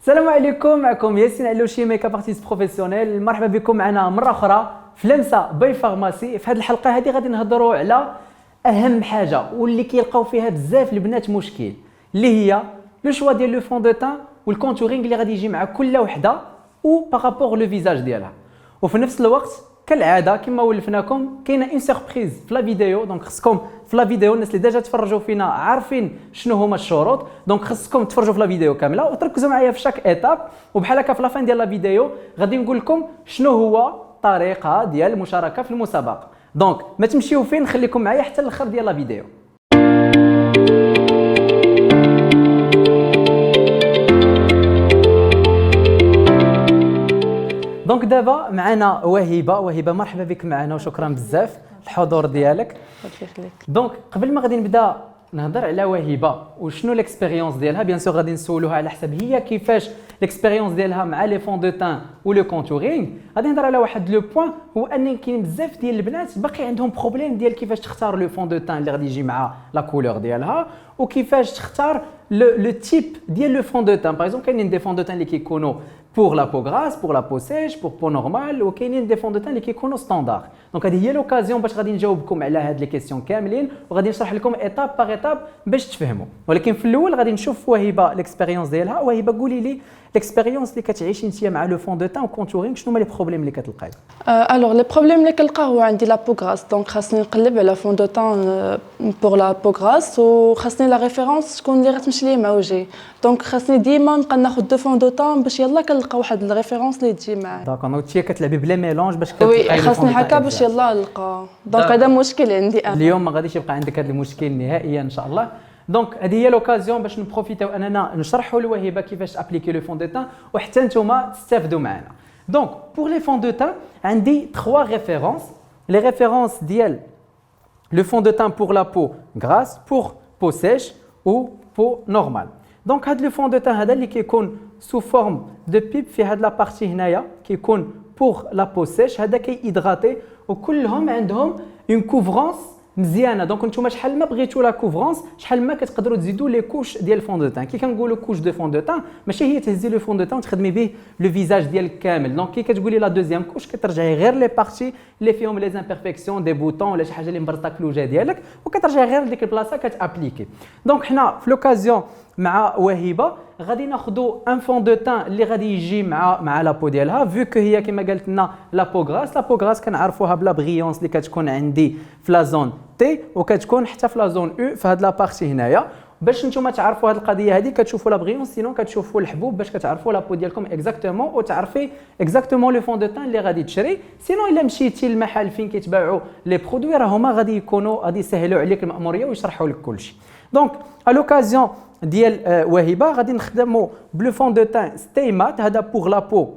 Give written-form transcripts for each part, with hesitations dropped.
السلام عليكم، معكم ياسين علوشي ميك اب ارتيست بروفيسيونيل. مرحبا بكم معنا مره اخرى في لمسه باي فارماسي. في هذه الحلقه هذه غادي نهضروا على اهم حاجه واللي كيلقاو فيها بزاف البنات مشكل، اللي هي لو شوا ديال لو فون دو تان والكونتورينغ اللي غادي يجي مع كل وحده و بارابور لو فيزاج ديالها. وفي نفس الوقت كالعاده كما ولفناكم كاينه اون سيربريز في لا فيديو، دونك خصكم في لا فيديو الناس اللي ديجا تفرجوا فينا عارفين شنو هما الشروط، دونك خصكم تفرجوا في لا فيديو كامله وتركزوا معايا في شاك ايتاب، وبحال هكا في لا فان ديال لا فيديو غادي نقول لكم شنو هو الطريقه ديال المشاركه في المسابقه. دونك ما تمشيو فين، خليكم معايا حتى الاخر ديال لا فيديو. دونك دابا معنا وهبه، مرحبا بك معنا وشكرا بزاف الحضور ديالك. دونك قبل ما غادي نبدا نهضر على وهبه وشنو ليكسبيريونس ديالها، بيان سور غادي نسولوها على حسب هي كيفاش ليكسبيريونس ديالها مع لي فون دو تان ولو كونتورينغ. غادي نهضر على واحد لو بوين، هو ان كاين بزاف ديال البنات باقي عندهم بروبليم ديال كيفاش تختار لو فون دو تان اللي غادي يجي مع لا كولور ديالها، وكيفاش تختار لو تيب ديال لو فون دو تان. باغ اكزومبل كاينين دي فون دو تان اللي كيكونوا pour la peau grasse, pour la peau sèche, pour peau normale, وكاينين دي فون دو تان اللي كيكونوا ستاندار. دونك هذه هي لوكازيون باش غادي نجاوبكم على هاد لي كيسيون كاملين، وغادي نشرح لكم ايتاب باغ ايتاب باش تفهموا. ولكن في الاول غادي نشوف وهبه ليكسبيريونس ديالها. وهبه قولي لي ليكسبيريونس اللي كتعيشي انت مع لو فون دو تان وكونتورينغ، شنو هما لي بروبليم اللي كتلقاي؟ الوغ لي بروبليم اللي كنلقى هو عندي لا بو غراس، دونك خاصني نقلب على فون دو تان بور لا بو غراس، وخاصني لا ريفيرونس تكون اللي غتمشي لي مع وجهي. دونك خاصني ديما نبقى ناخذ دو فون دو تان باش يلا كنلقى واحد الريفيرونس اللي تجي معاه. داكور، دونك انت كتلعبي بلا ميلونج باش كتلقاي وي خاصني هكا باش يلا نلقى. دونك هذا مشكل عندي انا. اليوم ما غاديش يبقى عندك هذا المشكل نهائيا ان شاء الله. دونك هذه هي لوكازيون باش نبروفيتيو اننا نشرحوا لوهبه كيفاش ابليكي لو فون دو تان وحتى نتوما تستافدوا معنا. دونك بور لي فون دو تان عندي 3 ريفيرونس. لي ريفيرونس ديال لو فون دو تان بور لا بو غراس، بور بو سيش و بو نورمال. دونك هاد لو فون دو تان هذا اللي كيكون سو فورم دو بيب في هاد لا بارتي هنايا كيكون بور لا بو سيش، هذا كيدغاتي وكلهم عندهم اون كوفرونس مزيانه. دونك نتوما شحال ما بغيتوا لا كوفرونس شحال ما كتقدروا تزيدوا لي كوش ديال الفون دو تان. كي كنقولوا كوش دو فون دو تان ماشي هي تهزي لو فون دو تان وتخدمي به لو فيزاج ديالك كامل. دونك كي كتقولي لا دوزيام كوش كترجعي غير لي بارتي اللي فيهم لي زامبيرفيكسيون دي بوطون ولا شي حاجه اللي مبرزطه في الوجه ديالك، وكترجعي غير لديك البلاصه كتابليكي. دونك حنا في لوكازيون مع وهبه غادي ناخذوا ان فون دو تان اللي غادي يجي مع لا بو ديالها، فيو كو هي كما قالت لنا لا بو غراس. لا بو غراس كنعرفوها بلا بريونس اللي كتكون عندي في لا زون تي وكتكون حتى في لا زون او في هاد لا بارتي هنايا. باش نتوما تعرفوا هاد القضيه هذه كتشوفوا لا بريونس، سينو كتشوفوا الحبوب باش كتعرفوا لا بو ديالكم اكزاكتومون وتعرفي اكزاكتومون لو فون دو تان اللي غادي تشري. سينو الا مشيتي للمحل فين كيتباعوا لي برودوي راه هما غادي يكونوا غادي يسهلوا عليك المأموريه ويشرحوا لك كلشي. دونك ا لوكازيون ديال وهبه غادي نخدموا بلو فون دو تان ستي مات، هذا بور لا بو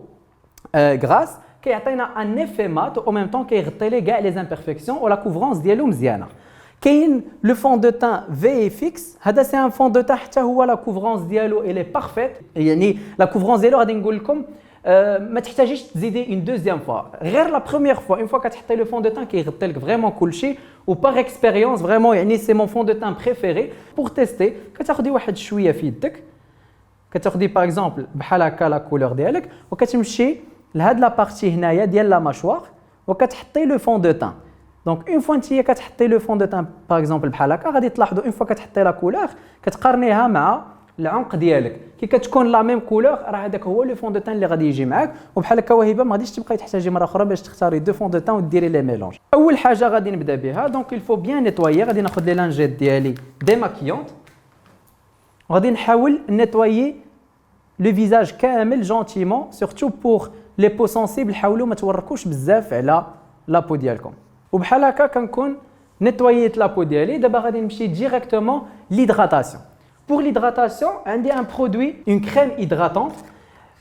غراس كيعطينا ان ايفي مات او ميم طون كيغطي لي كاع لي زامبيرفيكسيون ولا كوفرونس ديالو مزيانه. كاين لو فون دو تان في فيكس، هذا سي ان فون دو تان حتى هو لا كوفرونس ديالو الي بارفيت، يعني لا كوفرونس ديالو غادي نقول لكم ما تحتاجيش تزيدي اون دوزيام فوا، غير لا بروميير فوا اون فوا كتحطي لو فون دو تان كيغطي لك فريمون كلشي. و باغ اكسبيريونس فريمون يعني سي مون فون دو تان بريفيري بور تيستي. كتاخدي واحد شويه في يدك، كتاخدي باغ اكزومبل بحال هكا لا كولور ديالك، وكتمشي لهاد لا بارتي هنايا ديال لا ماشوار وكتحطي لو فون دو تان. دونك اون فوا نتيا كتحطي لو فون دو تان باغ اكزومبل بحال هكا، غادي تلاحظوا اون فوا كتحطي لا كولور كتقارنيها مع العنق ديالك. كي كتكون لا ميم كولور راه هذاك هو لو فون دو تان اللي غادي يجي معاك. وبحال هكا وهبه ما غاديش تبقاي تحتاجي مره اخرى باش تختاري دو فون دو تان وديري لي ميلونج. اول حاجه غادي نبدا بها، دونك الفو بيان نيتوايي. غادي ناخذ لي لانجيت ديالي ديماكيونت وغادي نحاول نيتوايي لو فيزاج كامل جونتيمون، سورتو بور لي بو سونسيبل حاولوا ما توركوش بزاف على لا بو ديالكم. وبحال هكا كنكون نيتواييت لا بو ديالي. دابا غادي نمشي ديريكتومون ليدغاتاسيون. بور ليدغاتاسيون عندي ان برودوي اون كريم هيدغاتونت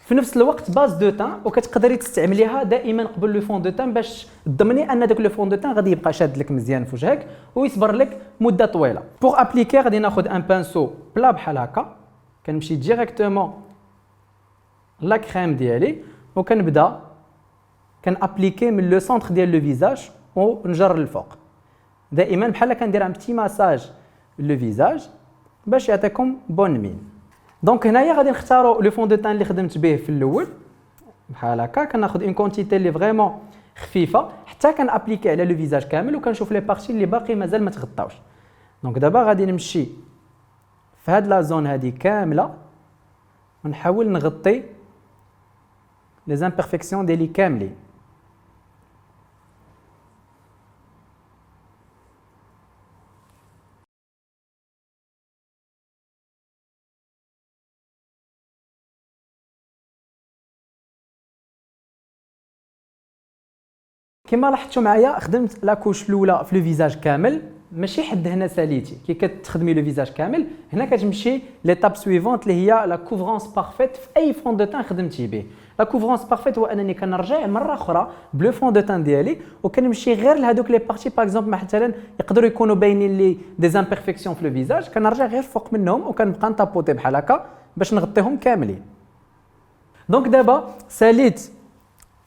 في نفس الوقت باز دو تان، وكتقدري تستعمليها دائما قبل لو فون دو تان باش تضمني ان داك لو فون دو تان غادي يبقى شاد لك مزيان في وجهك ويصبر لك مده طويله. بور ابليكي غادي ناخذ ان بانسو بلا بحال هكا، كنمشي ديريكتومون لا كريم ديالي وكنبدا كنابليكي من لو سونتر ديال لو فيزاج ونجر للفوق. دائما بحال كندير ان بتي ماساج لو فيزاج باش يعطيكم بون مين. دونك هنايا غادي نختاروا لو فون دو تان اللي خدمت به في الاول بحال هكا. كناخذ اون كونتيتي اللي فريمون خفيفه حتى كنابليكي على لو فيزاج كامل وكنشوف لي بارتي اللي باقي مازال ما تغطاوش. دونك دابا غادي نمشي في هاد لا زون هادي كامله ونحاول نغطي لي زامبيرفيكسيون ديالي كاملين. كما لاحظتوا معايا خدمت لاكوش الاولى في لو فيزاج كامل، ماشي حد هنا ساليتي كي كتخدمي لو فيزاج كامل. هنا كتمشي ليتاب سويفونت اللي هي لا كوفرونس بارفيت في اي فون دو تان خدمتي به. لا كوفرونس بارفيت هو انني كنرجع مره اخرى بلو فون دو تان ديالي وكنمشي غير لهذوك لي بارتي باغ اكزومبل مثلا يقدروا يكونوا باينين لي دي زامبيرفيكسيون في لو فيزاج، كنرجع غير فوق منهم وكنبقى نطابوتي بحال هكا باش نغطيهم كاملين. دونك دابا ساليت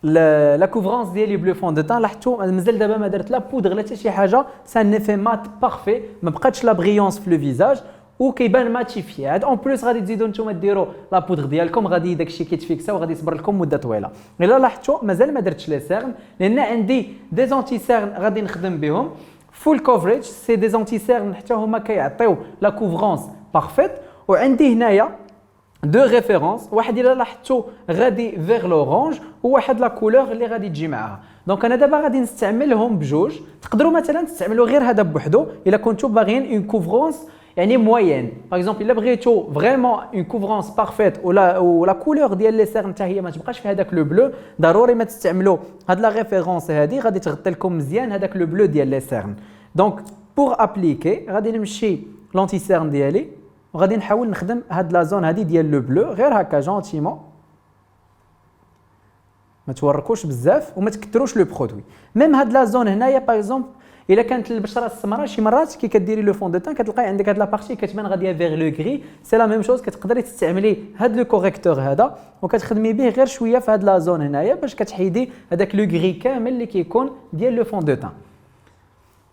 لا كوفرونس ديالي بلو فون دو تان، لاحظتوا مازال دابا ما درت لا بودغ لا حتى شي حاجه، سان افي مات بارفي، ما بقاتش لا بريونس في لو فيزاج وكيبان ماتيفي. عاد اون بليس غادي تزيدوا نتوما ديروا لا بودغ ديالكم، غادي داكشي كيتفيكسا وغادي يصبر لكم مده طويله. الا لاحظتوا مازال ما درتش لي سيرن لان عندي دي زونتي سيرن غادي نخدم بهم فول كوفريج. سي دي زونتي سيرن حتى هما كيعطيو لا كوفرونس بارفيت. وعندي هنايا دو ريفيرونس، واحد الا لاحظتوا غادي فيغ لورانج وواحد لا كولور اللي غادي تجي معاها. دونك انا دابا غادي نستعملهم بجوج. تقدروا مثلا تستعملوا غير هذا بوحدو الا كنتوا باغيين اون كوفرونس يعني موين. باغ اكزومبل الا بغيتوا فريمون اون كوفرونس بارفيت ولا كولور ديال لي سيرن حتى هي ما تبقاش في هذاك لو بلو، ضروري ما تستعملوا هاد لا ريفيرونس هذه، غادي تغطي لكم مزيان هذاك لو بلو ديال لي سيرن. دونك بور ابليكي غادي نمشي لونتي سيرن ديالي وغادي نحاول نخدم هاد لا زون هادي ديال لو بلو غير هكا جونتيمون، ما توركوش بزاف وما تكثروش لو برودوي. ميم هاد لا زون هنايا باغ اكزومبل الا كانت البشره السمراء شي مرات كي كديري لو فون دو تان كتلقاي عندك هاد لا بارتي كتبان غاديه فيغ لو غري، سي لا ميم شوز. كتقدري تستعملي هاد لو كوريكتور هذا وكتخدمي به غير شويه في هاد لا زون هنايا باش كتحيدي هذاك لو غري كامل اللي كيكون ديال لو فون دو تان.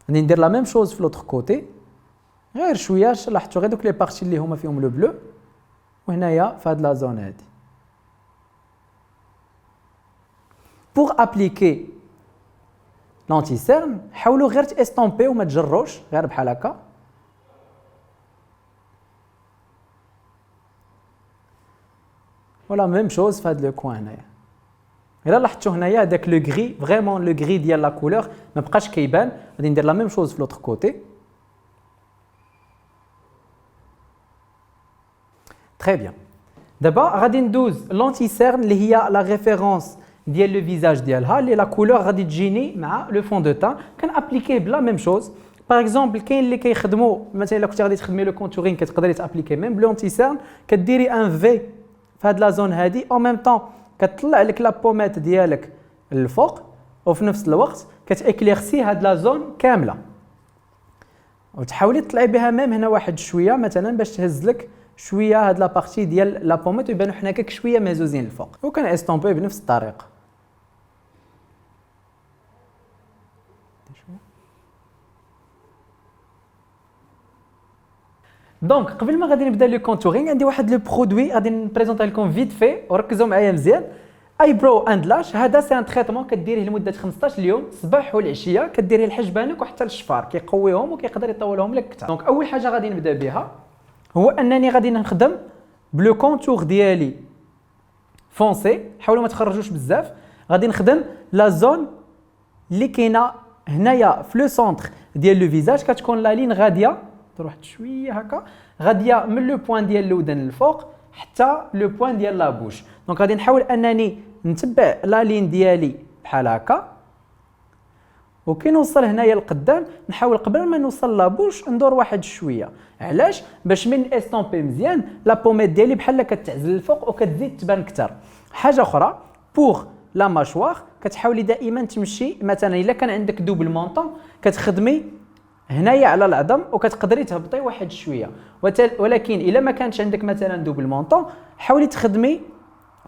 غادي ندير لا ميم شوز في لوطر كوتي غير شويه. لاحظتوا غير دوك لي بارتي اللي هما فيهم لو بلو وهنايا في هاد لا زون هادي. بور ابليكي لونتي سيرن حاولوا غير تاستومبي وما تجروش غير بحال هكا. ولا ميم شوز في هاد لو كوان هنايا. الا لاحظتوا هنايا داك لو غري فريمون لو غري ديال لا كولور ما بقاش كيبان. غادي ندير لا ميم شوز في لوطر كوتي. تري بيان. دابا غادي ندوز لونتي سيرن اللي هي لا ريفيرونس ديال لو فيزاج ديالها اللي لا كولور غادي تجيني مع لو فون دو تان. كنابليكي بلا ميم شوز. باغ اكزومبل كاين اللي كيخدموا مثلا الا كنتي غادي تخدمي لو كونتورين كتقدري تابليكي ميم بلونتي سيرن، كديري ان في في هاد لا زون هادي او ميم طون كتطلع لك لا بومات ديالك للفوق وفي نفس الوقت كتاكليرسي هاد لا زون كامله وتحاولي تطلعي بها ميم هنا واحد شويه مثلا باش تهز لك شويه هاد لا بارتي ديال لا بومات ويبانوا حنا هكاك شويه مهزوزين الفوق. وكان استومبي بنفس الطريقه. دونك قبل ما غادي نبدا لو كونتورينغ عندي واحد لو برودوي غادي نبريزونطي لكم فيت في وركزوا معايا مزيان. اي برو اند لاش هذا سي ان تريتمون كديريه لمده 15 يوم الصباح والعشيه، كديريه لحجبانك وحتى للشفار، كيقويهم وكيقدر يطولهم لك اكثر. دونك اول حاجه غادي نبدا بها هو انني غادي نخدم بلو كونتور ديالي فونسي. حاولوا ما تخرجوش بزاف. غادي نخدم لا زون اللي كاينه هنايا في لو سونتر ديال لو فيزاج، كتكون لا لين غاديه واحد شويه هكا غاديه من لو بوين ديال الودن الفوق حتى لو بوين ديال لا بوش. دونك غادي نحاول انني نتبع لا لين ديالي بحال هكا وكي نوصل هنايا لقدام نحاول قبل ما نوصل لا بوش ندور واحد شويه. علاش؟ باش من استومبي مزيان لا بوميت ديالي بحال كتعزل الفوق وكتزيد تبان اكثر. حاجه اخرى بوغ لا ماشوار كتحاولي دائما تمشي مثلا الا كان عندك دوبل مونطون كتخدمي هنايا على العظم وكتقدري تهبطي واحد شويه. ولكن الا ما كانش عندك مثلا دوبل مونطون حاولي تخدمي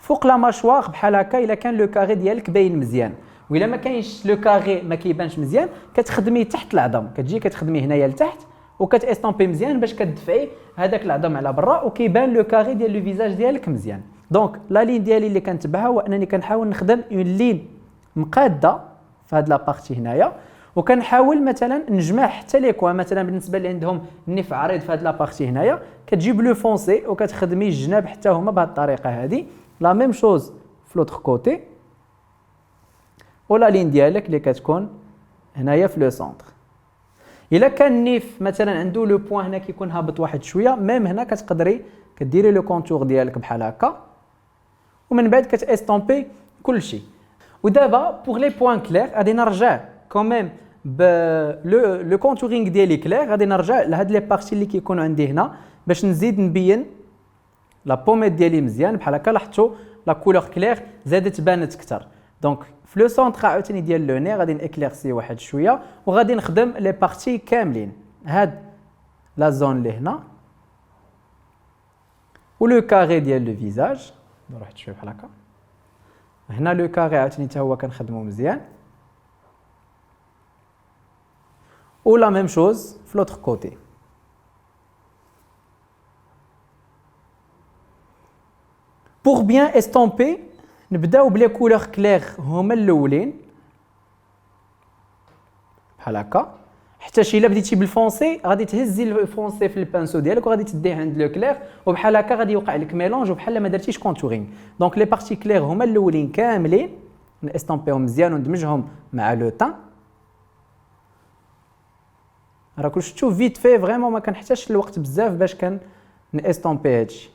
فوق لا ماشوار بحال هكا الا كان لو كاري ديالك باين مزيان. وإلا ما كاينش لو كاري ما كيبانش مزيان كتخدمي تحت العظم، كتجي كتخدمي هنايا لتحت وكتاستامبي مزيان باش كتدفعي هذاك العظم على برا وكيبان لو كاري ديال لو فيزاج ديالك مزيان. دونك لا لين ديالي اللي كنتبعها هو انني كنحاول نخدم اون لين مقاده في هاد لابارتي هنايا، وكنحاول مثلا نجمع حتى لي كوان. مثلا بالنسبه اللي عندهم النف عريض في هاد لابارتي هنايا كتجيب لو فونسي وكتخدمي الجناب حتى هما بهاد الطريقه هادي. لا ميم شوز في لوتر كوتي، ولا لين ديالك اللي كتكون هنايا في لو سونتر. الا كان النيف مثلا عنده لو بوين هنا كيكون هابط واحد شويه، ميم هنا كتقدري كديري لو كونتور ديالك بحال هكا، ومن بعد كتاستامبي كلشي. ودابا بوغ لي بوين كلير غادي نرجع كوميم لو كونتورينغ ديالي كلير. غادي نرجع لهاد لي بارتي اللي كيكونوا عندي هنا باش نزيد نبين لا بوميد ديالي مزيان بحال هكا. لاحظتوا لا كولور كلير زادت بانت اكثر. دونك في لو سونتر عاوتاني ديال لو ني غادي نيكليرسي واحد شويه، وغادي نخدم لي بارتي كاملين. هاد لا زون اللي هنا ولو كاري ديال لو فيزاج نروح شويه بحال هكا. هنا لو كاري عاوتاني حتى هو كنخدمو مزيان، ولا ميم شوز في لوتر كوتي. بوغ بيان استامبي نبداو بلي كولور كلير هما الاولين بحال هكا، حتى شي الا بديتي بالفونسي غادي تهزي الفونسي في البانسو ديالك وغادي تديه عند لو كلير، وبحال هكا غادي يوقع لك ميلونج وبحال ما درتيش كونتورينغ. دونك لي بارتي كلير هما الاولين كاملين نستامبيهم مزيان وندمجهم مع لو تان. راكم شفتوا فيت في فريمون ما كنحتاجش الوقت بزاف باش نستامبي هادشي.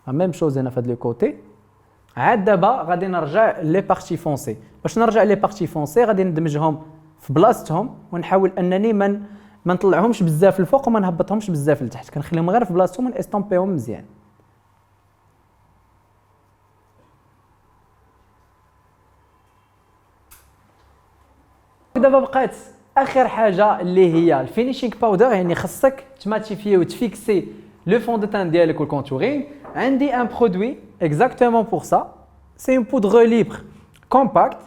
ميم شوز هنا في هاد لو كوتي. عاد دابا غادي نرجع لي بارتي فونسي. باش نرجع لي بارتي فونسي غادي ندمجهم في بلاصتهم ونحاول انني ما نطلعهمش بزاف الفوق وما نهبطهمش بزاف لتحت، كنخليهم غير في بلاصتهم ونستامبيهم مزيان. دابا بقات اخر حاجه اللي هي الفينيشينغ باودر، يعني خاصك تماتيفي وتفيكسي لو فون دو تان ديالك والكونتورينغ. عندي ان برودوي اكزاكتومون بور سا، سي اون بودر ليبر كومباكت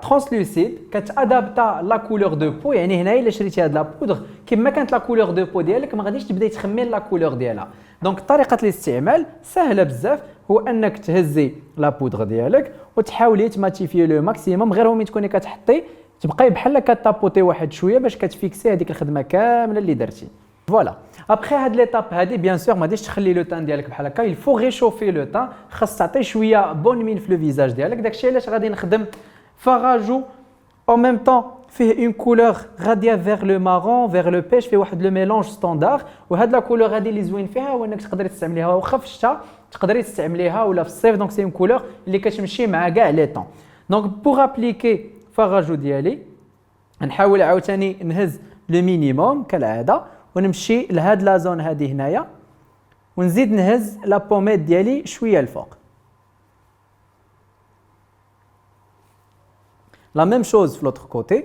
ترانسلوسيد كتادابتا لا كولور دو بو. يعني هنايا الا شريتي هاد لا بودر كما كانت لا كولور دو بو ديالك ما غاديش تبداي تخمين لا كولور ديالها. دونك طريقه الاستعمال سهله بزاف، هو انك تهزي لا بودر ديالك وتحاولي تماتيفي لو ماكسيموم، غير هو تكوني كتحطي تبقاي بحال كطابوتي واحد شويه باش كتفيكسي هذيك الخدمه كامله اللي درتي. فوالا ابخي هاد ليطاب هادي بيان سور ما غاديش تخلي لو تان ديالك بحال هكا، يلفو ريشوفي لو تان، خاص تعطي شويه بون مين في لو فيزاج ديالك. داكشي علاش غادي نخدم فاراجو او ميم طون فيه اون كولور غاديه فيغ لو مارون فيغ لو بيش، فيه واحد لو ميلونج ستاندار. وهاد لا كولور هادي اللي زوين فيها هو انك تقدري تستعمليها واخا في الشتا تقدري تستعمليها ولا في الصيف. دونك سي اون كولور اللي كتمشي مع كاع لي طون. دونك بوغ ابليكي فاراجو ديالي نحاول عاوتاني نهز لو مينيموم كالعاده ونمشي لهاد لا زون هادي هنايا ونزيد نهز لا بوميد ديالي شويه الفوق. لا ميم شوز في لوتر كوتي.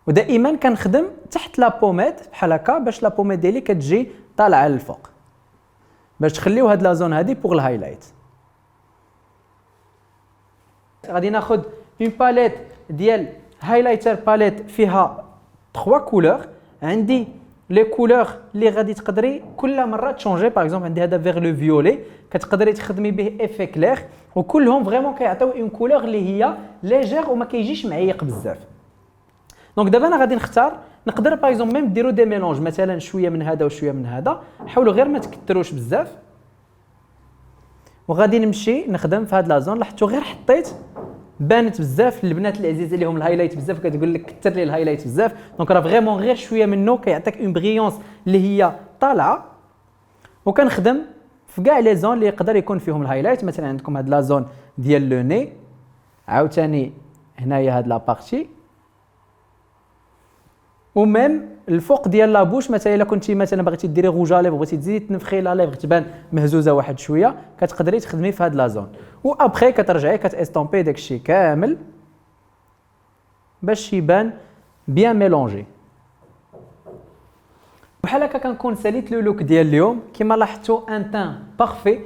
ودائما كنخدم تحت لا بوميد بحال هكا باش لا بوميد ديالي كتجي طالعه للفوق باش تخليو هاد لا زون هادي بوغ الهايلايت. غادي ناخذ اون باليت ديال هايلايتر باليت فيها 3 كولور. عندي لي كولور اللي غادي تقدري كل مره تشونجي. باغ اكزومبل عندي هذا فيغ لو فيولي كتقدري تخدمي به افي كلير، وكلهم فريمون كيعطيو اون كولور اللي هي ليجير وما كيجيش معيق بزاف. دونك دابا انا غادي نختار نقدر باغ اكزومبل ميم ديروا دي ميلونج مثلا شويه من هذا وشويه من هذا، حاولوا غير ما تكثروش بزاف. وغادي نمشي نخدم في هاد لا زون. لاحظتوا غير حطيت بانت بزاف البنات العزيزه اللي هم الهايلايت بزاف كتقول لك كثر لي الهايلايت بزاف. دونك راه فريمون غير شويه منه كيعطيك اون بريونس اللي هي طالعه. وكنخدم في كاع لي زون اللي يقدر يكون فيهم الهايلايت. مثلا عندكم هاد لا زون ديال لو ني، عاوتاني هنايا هاد لا بارتي، وميم الفوق ديال لابوش. مثلا الا كنتي مثلا بغيتي ديري روجالي بغيتي تزيدي تنفخي لا ليفغ تبان مهزوزه واحد شويه كتقدري تخدمي في هاد لا زون. وابخي كترجعي كتاستامبي داكشي كامل باش يبان بيان ميلونجي. بحال هكا كنكون ساليت لو لوك ديال اليوم. كما لاحظتوا ان تان بارفي،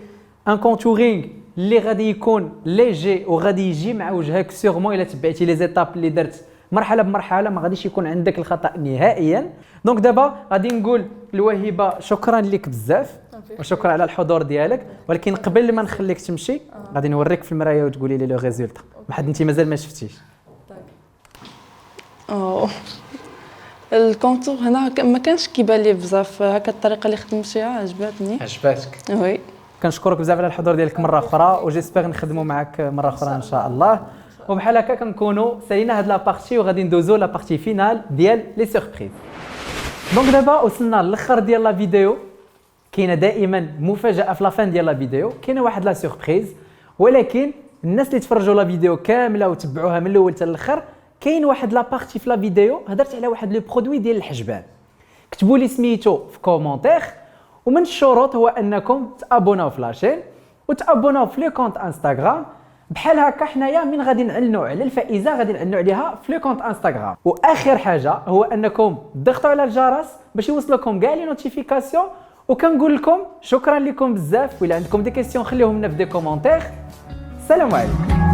ان كونتورينغ اللي غادي يكون ليجي وغادي يجي مع وجهك سيغمون الا تبعتي لي زيتاب اللي درت مرحله بمرحله، ما غاديش يكون عندك الخطا نهائيا. دونك دابا غادي نقول لوهبه شكرا لك بزاف وشكرا على الحضور ديالك، ولكن قبل ما نخليك تمشي غادي نوريك في المرايه وتقولي لي لو ريزولتا، بحال انت مازال ما شفتيش. الكونتور هنا ما كانش كيبان لي بزاف، هكا الطريقه اللي خدمت فيها عجبتني. عجباتك؟ وي. كنشكرك بزاف على الحضور ديالك مره اخرى، وجيسبر نخدموا معك مره اخرى ان شاء الله. وبحال هكا كنكونوا سالينا هاد لابارتي وغادي ندوزو لابارتي فينال ديال لي سوربريز. دونك دابا وصلنا للاخر ديال لا فيديو. كاينه دائما مفاجاه في لافان ديال لا فيديو، كاينه واحد لا سوربريز، ولكن الناس اللي تفرجوا لا فيديو كامله وتبعوها من الاول حتى الاخر، كاين واحد لا بارتي في لا فيديو هضرت على واحد لو برودوي ديال الحجبان. كتبوا لي سميتو في كومونتير، ومن الشروط هو انكم تابوناو في لاشين وتابوناو في لو كونت انستغرام. بحال هكا حنايا من غادي نعلنوا على الفائزه غادي نعلنوا عليها في لو كونت انستغرام. واخر حاجه هو انكم تضغطوا على الجرس باش يوصلكم كاع لي نوتيفيكاسيون. وكنقول لكم شكرا لكم بزاف، وإلا عندكم دي كيسيون خليهم لنا في دي كومونتير. السلام عليكم.